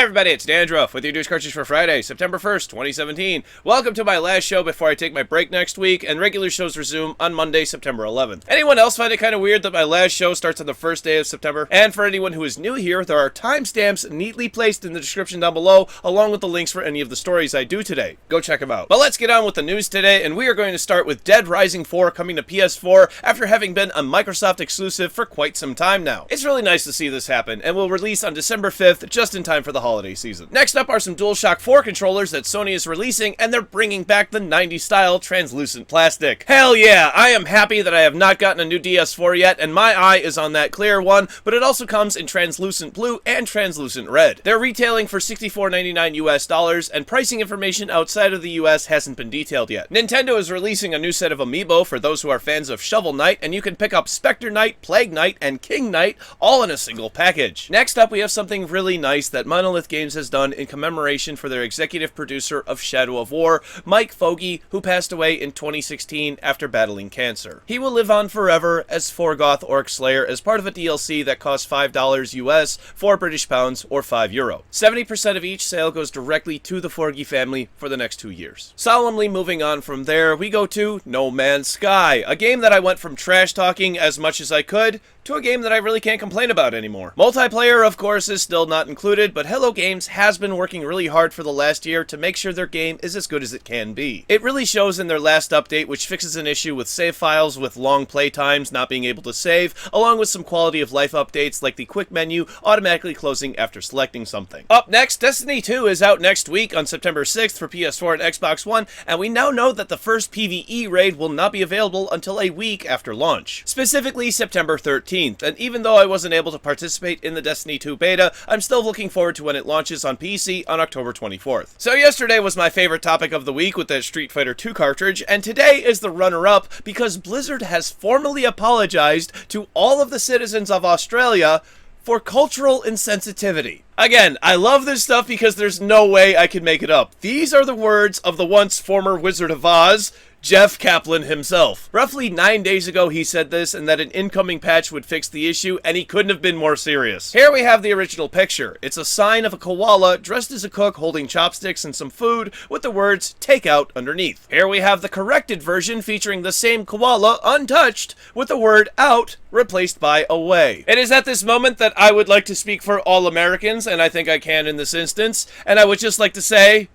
everybody, it's Dandruff with your news Cartridge for Friday, September 1st, 2017. Welcome to my last show before I take my break next week, and regular shows resume on Monday, September 11th. Anyone else find it kind of weird that my last show starts on the first day of September? And for anyone who is new here, there are timestamps neatly placed in the description down below, along with the links for any of the stories I do today. Go check them out. But let's get on with the news today, and we are going to start with Dead Rising 4 coming to PS4 after having been a Microsoft exclusive for quite some time now. It's really nice to see this happen, and will release on December 5th, just in time for the holiday season. Next up are some DualShock 4 controllers that Sony is releasing, and they're bringing back the 90s style translucent plastic. Hell yeah, I am happy that I have not gotten a new DS4 yet, and my eye is on that clear one, but it also comes in translucent blue and translucent red. They're retailing for $64.99 US, and pricing information outside of the US hasn't been detailed yet. Nintendo is releasing a new set of Amiibo for those who are fans of Shovel Knight, and you can pick up Spectre Knight, Plague Knight, and King Knight all in a single package. Next up, we have something really nice that Monolith Games has done in commemoration for their executive producer of Shadow of War, Mike Fogey, who passed away in 2016 after battling cancer. He will live on forever as Forgoth Orc Slayer as part of a DLC that costs $5 US, 4 British pounds, or €5. 70% of each sale goes directly to the Forgy family for the next 2 years. Solemnly moving on from there, we go to No Man's Sky, a game that I went from trash talking as much as I could to a game that I really can't complain about anymore. Multiplayer, of course, is still not included, but Hello Games has been working really hard for the last year to make sure their game is as good as it can be. It really shows in their last update, which fixes an issue with save files with long play times not being able to save, along with some quality of life updates like the quick menu automatically closing after selecting something. Up next, Destiny 2 is out next week on September 6th for PS4 and Xbox One, and we now know that the first PvE raid will not be available until a week after launch, specifically September 13th. And even though I wasn't able to participate in the Destiny 2 beta, I'm still looking forward to when it launches on PC on October 24th. So yesterday was my favorite topic of the week with that Street Fighter 2 cartridge, and today is the runner-up because Blizzard has formally apologized to all of the citizens of Australia for cultural insensitivity. Again, I love this stuff because there's no way I can make it up. These are the words of the once former Wizard of Oz, Jeff Kaplan himself. Roughly 9 days ago he said this, and that an incoming patch would fix the issue, and he couldn't have been more serious. Here we have the original picture. It's a sign of a koala dressed as a cook holding chopsticks and some food with the words "takeout" underneath. Here we have the corrected version featuring the same koala untouched with the word "out" replaced by "away." It is at this moment that I would like to speak for all Americans, and I think I can in this instance, and I would just like to say,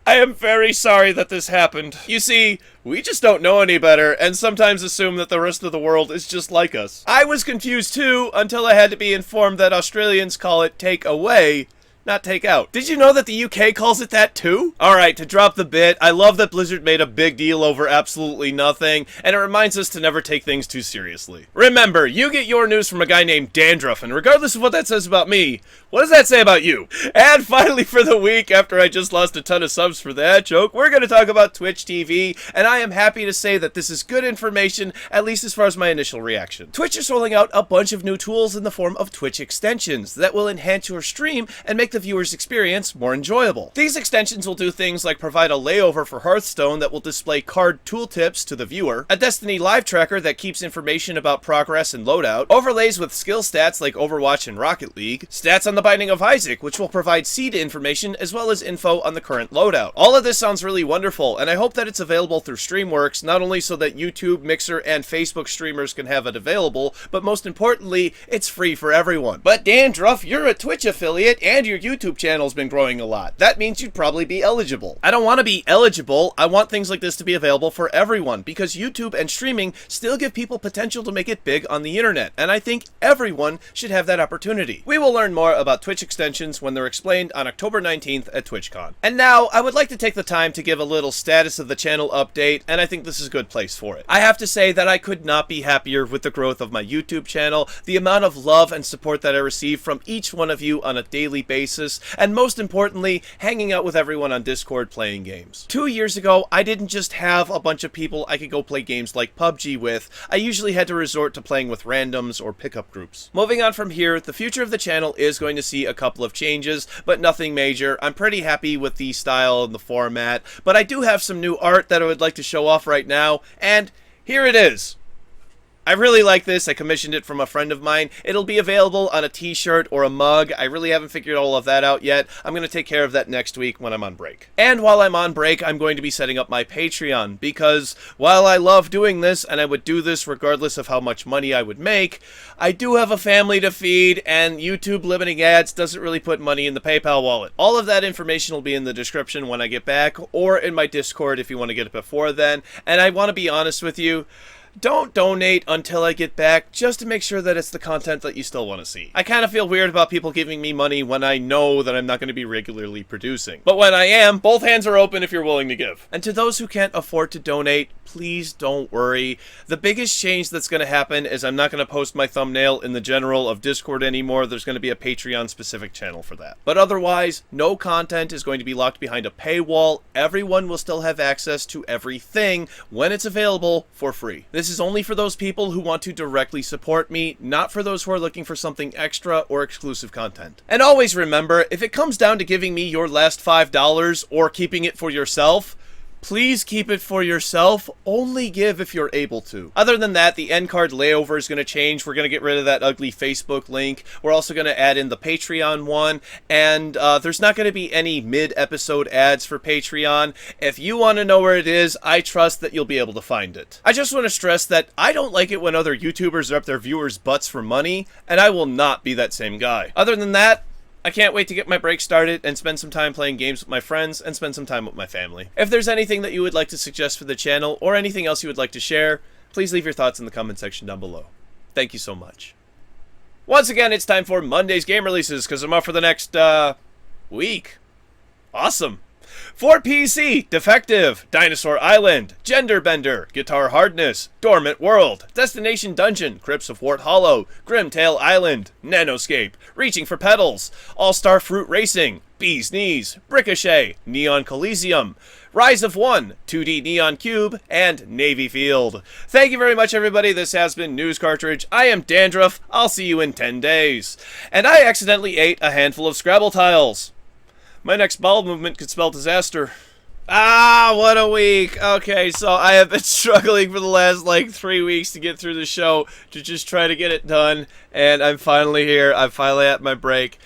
I am very sorry that this happened. You see, we just don't know any better, and sometimes assume that the rest of the world is just like us. I was confused too, until I had to be informed that Australians call it "take away," not "take out." Did you know that the UK calls it that too? Alright, to drop the bit, I love that Blizzard made a big deal over absolutely nothing, and it reminds us to never take things too seriously. Remember, you get your news from a guy named Dandruff, and regardless of what that says about me, what does that say about you? And finally for the week, after I just lost a ton of subs for that joke, we're going to talk about Twitch TV, and I am happy to say that this is good information, at least as far as my initial reaction. Twitch is rolling out a bunch of new tools in the form of Twitch extensions that will enhance your stream and make the viewer's experience more enjoyable. These extensions will do things like provide a layover for Hearthstone that will display card tooltips to the viewer, a Destiny live tracker that keeps information about progress and loadout, overlays with skill stats like Overwatch and Rocket League, stats on the Binding of Isaac, which will provide seed information as well as info on the current loadout. All of this sounds really wonderful, and I hope that it's available through Streamworks, not only so that YouTube, Mixer, and Facebook streamers can have it available, but most importantly, it's free for everyone. But Dandruff, you're a Twitch affiliate, and your YouTube channel's been growing a lot. That means you'd probably be eligible. I don't want to be eligible, I want things like this to be available for everyone, because YouTube and streaming still give people potential to make it big on the internet, and I think everyone should have that opportunity. We will learn more about Twitch extensions when they're explained on October 19th at TwitchCon. And now, I would like to take the time to give a little status of the channel update, and I think this is a good place for it. I have to say that I could not be happier with the growth of my YouTube channel, the amount of love and support that I receive from each one of you on a daily basis, and most importantly, hanging out with everyone on Discord playing games. 2 years ago, I didn't just have a bunch of people I could go play games like PUBG with, I usually had to resort to playing with randoms or pickup groups. Moving on from here, the future of the channel is going to see a couple of changes, but nothing major. I'm pretty happy with the style and the format, but I do have some new art that I would like to show off right now, and here it is. I really like this. I commissioned it from a friend of mine. It'll be available on a t-shirt or a mug. I really haven't figured all of that out yet. I'm going to take care of that next week when I'm on break. And while I'm on break, I'm going to be setting up my Patreon, because while I love doing this, and I would do this regardless of how much money I would make, I do have a family to feed, and YouTube limiting ads doesn't really put money in the PayPal wallet. All of that information will be in the description when I get back, or in my Discord if you want to get it before then. And I want to be honest with you, don't donate until I get back, just to make sure that it's the content that you still want to see. I kind of feel weird about people giving me money when I know that I'm not going to be regularly producing. But when I am, both hands are open if you're willing to give. And to those who can't afford to donate, please don't worry. The biggest change that's going to happen is I'm not going to post my thumbnail in the general of Discord anymore. There's going to be a Patreon specific channel for that. But otherwise, no content is going to be locked behind a paywall. Everyone will still have access to everything when it's available for free. This is only for those people who want to directly support me, not for those who are looking for something extra or exclusive content. And always remember, if it comes down to giving me your last $5 or keeping it for yourself, please keep it for yourself. Only give if you're able to. Other than that, the end card layover is going to change. We're going to get rid of that ugly Facebook link. We're also going to add in the Patreon one. And there's not going to be any mid-episode ads for Patreon. If you want to know where it is, I trust that you'll be able to find it. I just want to stress that I don't like it when other YouTubers are up their viewers' butts for money, and I will not be that same guy. Other than that, I can't wait to get my break started and spend some time playing games with my friends and spend some time with my family. If there's anything that you would like to suggest for the channel or anything else you would like to share, please leave your thoughts in the comment section down below. Thank you so much. Once again, it's time for Monday's game releases, because I'm off for the next, week. Awesome. For PC, Defective, Dinosaur Island, Gender Bender, Guitar Hardness, Dormant World, Destination Dungeon, Crypts of Wart Hollow, Grimtail Island, Nanoscape, Reaching for Pedals, All-Star Fruit Racing, Bee's Knees, Ricochet, Neon Coliseum, Rise of One, 2D Neon Cube, and Navy Field. Thank you very much, everybody. This has been News Cartridge. I am Dandruff. I'll see you in 10 days. And I accidentally ate a handful of Scrabble tiles. My next bowel movement could spell disaster. Ah, what a week. Okay, so I have been struggling for the last, 3 weeks to get through the show to just try to get it done. And I'm finally here. I'm finally at my break.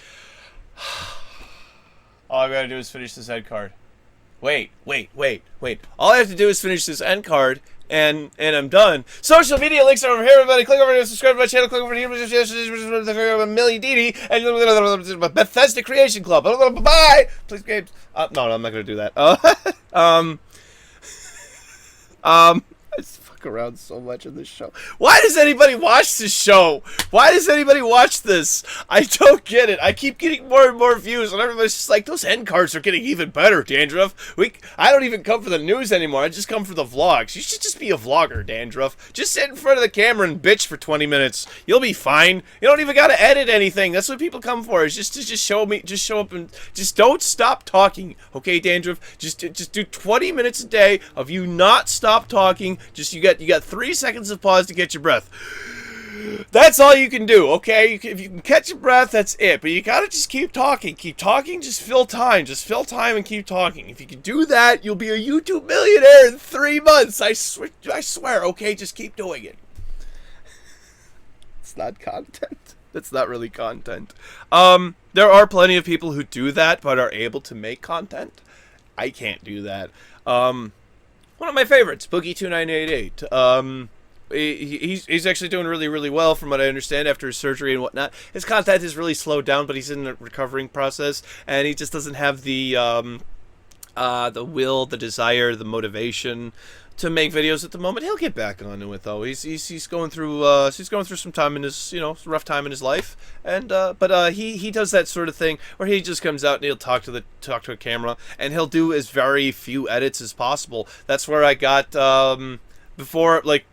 All I gotta do is finish this end card. Wait. All I have to do is finish this end card, and I'm done. Social media links are over here, everybody. Click over here, subscribe to my channel, click over here, Millie Didi, and Bethesda Creation Club. Bye! Please, games. No, I'm not gonna do that. I just fuck around so much in this show. Why does anybody watch this show? Why does anybody watch this? I don't get it. I keep getting more and more views, and everybody's just like, those end cards are getting even better, Dandruff. I don't even come for the news anymore. I just come for the vlogs. You should just be a vlogger, Dandruff. Just sit in front of the camera and bitch for 20 minutes. You'll be fine. You don't even gotta edit anything. That's what people come for, is just to show me, just show up and just don't stop talking. Okay, Dandruff? Just do 20 minutes a day of you not stop talking. Just you got 3 seconds of pause to catch your breath. That's all you can do, okay? If you can catch your breath, that's it. But you gotta just keep talking. Keep talking, just fill time. Just fill time and keep talking. If you can do that, you'll be a YouTube millionaire in 3 months. I swear, okay? Just keep doing it. It's not content. That's not really content. There are plenty of people who do that, but are able to make content. I can't do that. One of my favorites, Boogie2988. He's actually doing really, really well from what I understand after his surgery and whatnot. His content is really slowed down, but he's in the recovering process, and he just doesn't have the will, the desire, the motivation to make videos at the moment. He'll get back on it though. He's going through some time in his rough time in his life, and but he does that sort of thing where he just comes out and he'll talk to a camera, and he'll do as very few edits as possible. That's where I got before, like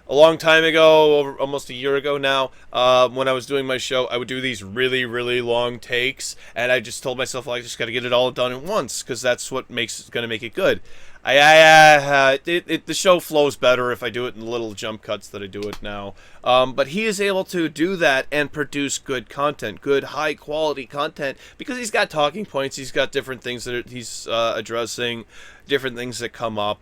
a long time ago, over almost a year ago now, when I was doing my show, I would do these really, really long takes, and I just told myself, I just got to get it all done at once, because that's what gonna make it good. The show flows better if I do it in little jump cuts that I do it now. But he is able to do that and produce good content, good high quality content, because he's got talking points, he's got different things that he's addressing, different things that come up.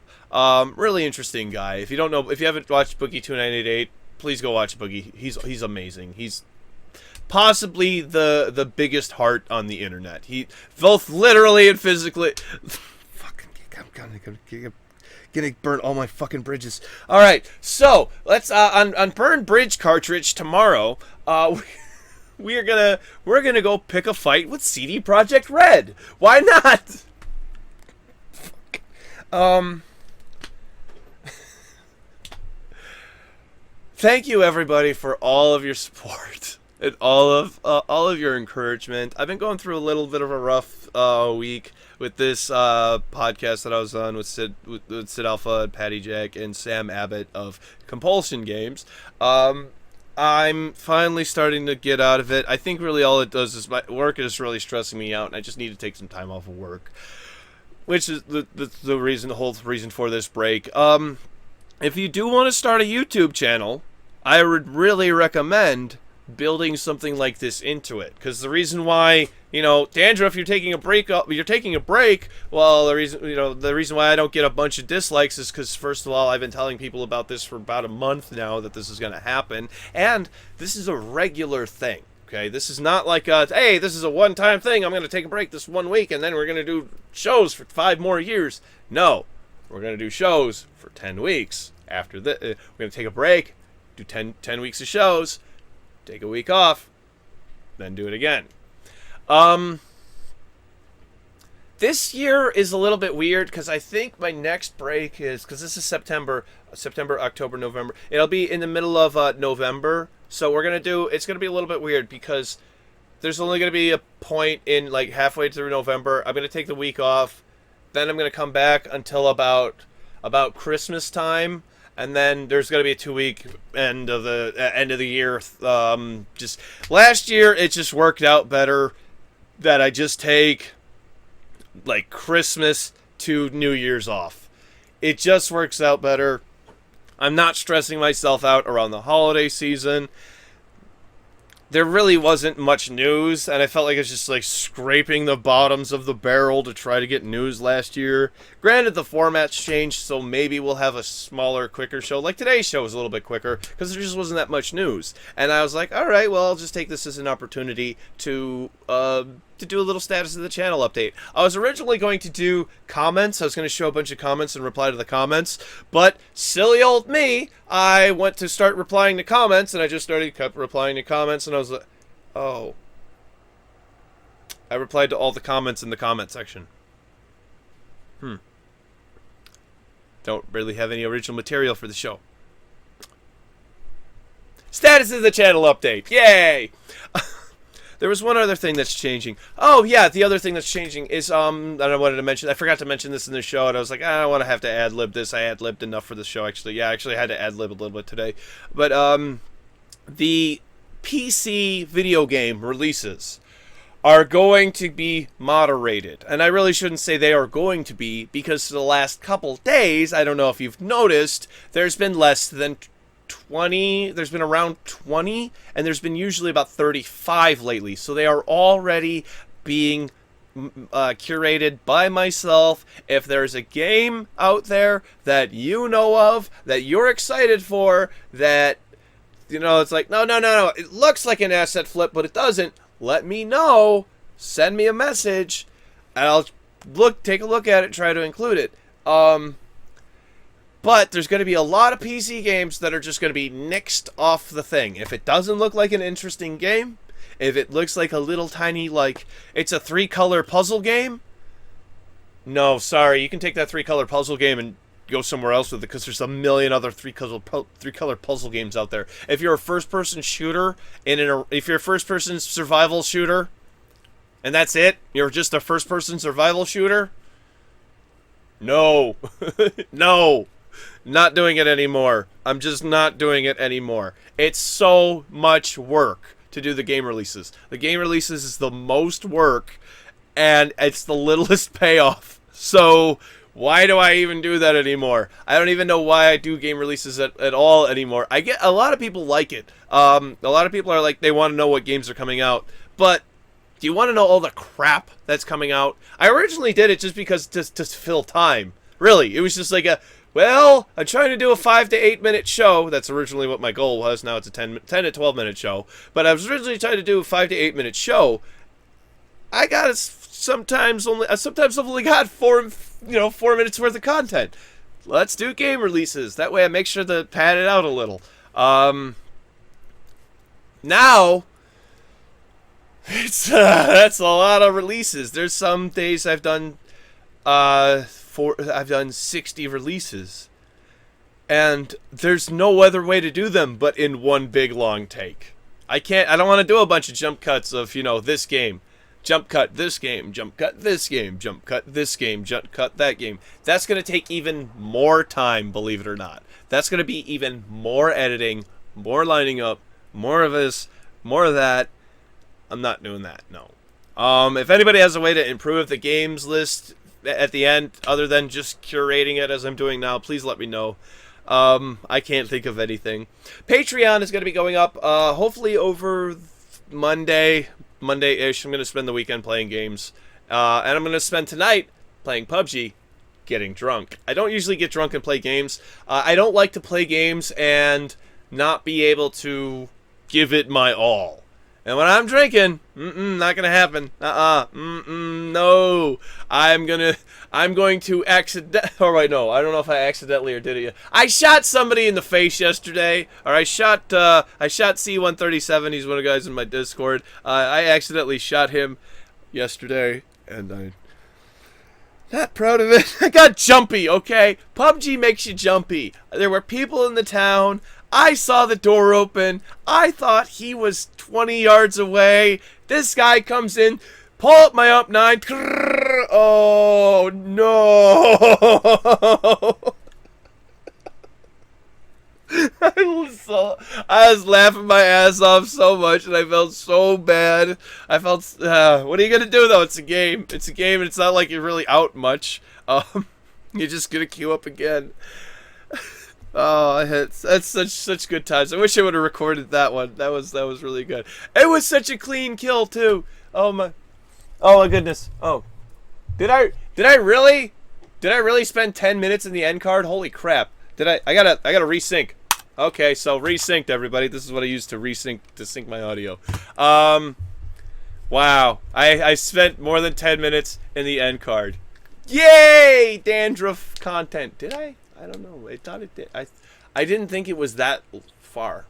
Really interesting guy. If you haven't watched Boogie2988, please go watch Boogie. He's amazing. He's possibly the biggest heart on the internet. He both literally and physically. Fucking, I'm gonna burn all my fucking bridges. All right, so let's on Burn Bridge Cartridge tomorrow. We're gonna go pick a fight with CD Projekt Red. Why not? Thank you everybody for all of your support and all of your encouragement. I've been going through a little bit of a rough week with this podcast that I was on with Sid Alpha and Patty Jack and Sam Abbott of Compulsion Games. I'm finally starting to get out of it. I think really all it does is my work is really stressing me out, and I just need to take some time off of work, which is the whole reason for this break. If you do want to start a YouTube channel, I would really recommend building something like this into it, because the reason why, Dandruff, you're taking a break. Well, the reason why I don't get a bunch of dislikes is because, first of all, I've been telling people about this for about a month now that this is going to happen, and this is a regular thing. Okay, this is not like hey, this is a one-time thing. I'm going to take a break this 1 week, and then we're going to do shows for 5 more years. No, we're going to do shows for 10 weeks. After that, we're going to take a break, do 10 weeks of shows, take a week off, then do it again. This year is a little bit weird because I think my next break is, because this is September, October, November. It'll be in the middle of November. So it's going to be a little bit weird because there's only going to be a point in like halfway through November. I'm going to take the week off. Then I'm going to come back until about Christmas time. And then there's going to be a 2-week end of the year. Just last year, it just worked out better that I just take like Christmas to New Year's off. It just works out better. I'm not stressing myself out around the holiday season. There really wasn't much news, and I felt like it's just like scraping the bottoms of the barrel to try to get news last year. Granted, the format's changed, so maybe we'll have a smaller, quicker show. Like today's show was a little bit quicker because there just wasn't that much news. And I was like, all right, well, I'll just take this as an opportunity to do a little status of the channel update. I was originally going to do comments. I was going to show a bunch of comments and reply to the comments, but silly old me, I went to start replying to comments, and I just kept replying to comments, and I was like, oh. I replied to all the comments in the comment section. Don't really have any original material for the show. Status of the channel update. Yay! There was one other thing that's changing. Oh, yeah, the other thing that's changing is, that I wanted to mention. I forgot to mention this in the show, and I was like, I don't want to have to ad-lib this. I ad-libbed enough for the show, actually. Yeah, actually, I had to ad-lib a little bit today. But, the PC video game releases are going to be moderated. And I really shouldn't say they are going to be, because for the last couple days, I don't know if you've noticed, there's been less than 20, there's been around 20, and there's been usually about 35 lately. So they are already being curated by myself. If there's a game out there that you know of, that you're excited for, that, it's like, no, it looks like an asset flip, but it doesn't, let me know, send me a message, and I'll take a look at it, try to include it. But there's going to be a lot of PC games that are just going to be nixed off the thing. If it doesn't look like an interesting game, if it looks like a little tiny, like, it's a 3-color puzzle game, no, sorry, you can take that 3-color puzzle game and go somewhere else with it, because there's a million other 3-color puzzle games out there. If you're a first-person shooter, if you're a first-person survival shooter, and that's it, you're just a first-person survival shooter, no, no. Not doing it anymore. I'm just not doing it anymore. It's so much work to do the game releases. The game releases is the most work, and it's the littlest payoff. So why do I even do that anymore? I don't even know why I do game releases at all anymore. I get a lot of people like it. A lot of people are like, they want to know what games are coming out. But do you want to know all the crap that's coming out? I originally did it just because to fill time. Really, it was just like Well, I'm trying to do a 5 to 8 minute show. That's originally what my goal was. Now it's a 10 to 12 minute show. But I was originally trying to do a 5 to 8 minute show. I got sometimes only got 4 minutes worth of content. Let's do game releases. That way I make sure to pad it out a little. Now that's a lot of releases. There's some days I've done 60 releases, and there's no other way to do them but in one big long take. I don't want to do a bunch of jump cuts of this game, jump cut this game, jump cut this game, jump cut this game, jump cut that game. That's going to take even more time, believe it or not. That's going to be even more editing, more lining up, more of this, more of that. I'm not doing that, no. If anybody has a way to improve the games list at the end, other than just curating it as I'm doing now, please let me know. I can't think of anything. Patreon is going to be going up, hopefully over Monday-ish. I'm going to spend the weekend playing games. And I'm going to spend tonight playing PUBG, getting drunk. I don't usually get drunk and play games. I don't like to play games and not be able to give it my all. And when I'm drinking, not gonna happen. No. I'm going to accident. Oh wait, no. I don't know if I accidentally or did it. I shot somebody in the face yesterday. Or I shot C137. He's one of the guys in my Discord. I accidentally shot him yesterday, and I'm not proud of it. I got jumpy. Okay, PUBG makes you jumpy. There were people in the town. I saw the door open. I thought he was 20 yards away. This guy comes in, pull up my up 9. Oh, no. I was laughing my ass off so much, and I felt so bad. What are you going to do, though? It's a game. It's a game, and it's not like you're really out much. You're just going to queue up again. Oh, that's such good times. I wish I would have recorded that one. That was really good. It was such a clean kill too. Oh my goodness. Oh, did I really spend 10 minutes in the end card? Holy crap! I gotta resync. Okay, so resynced, everybody. This is what I use to sync my audio. Wow, I spent more than 10 minutes in the end card. Yay! Dandruff content. Did I? I don't know. I thought it did. I didn't think it was that far.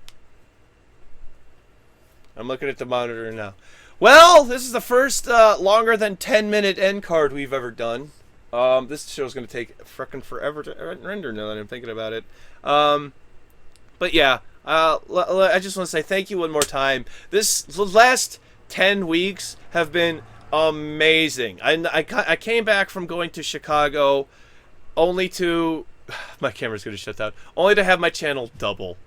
I'm looking at the monitor now. Well, this is the first longer than 10-minute end card we've ever done. This show's going to take frickin' forever to render now that I'm thinking about it. But yeah, I just want to say thank you one more time. The last 10 weeks have been amazing. I came back from going to Chicago only to... My camera's going to shut down. Only to have my channel double.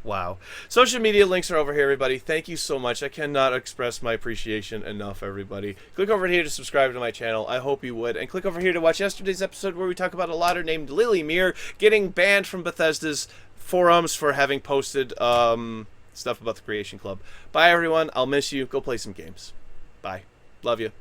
Wow. Social media links are over here, everybody. Thank you so much. I cannot express my appreciation enough, everybody. Click over here to subscribe to my channel. I hope you would. And click over here to watch yesterday's episode where we talk about a lotter named Lily Mir getting banned from Bethesda's forums for having posted stuff about the Creation Club. Bye, everyone. I'll miss you. Go play some games. Bye. Love you.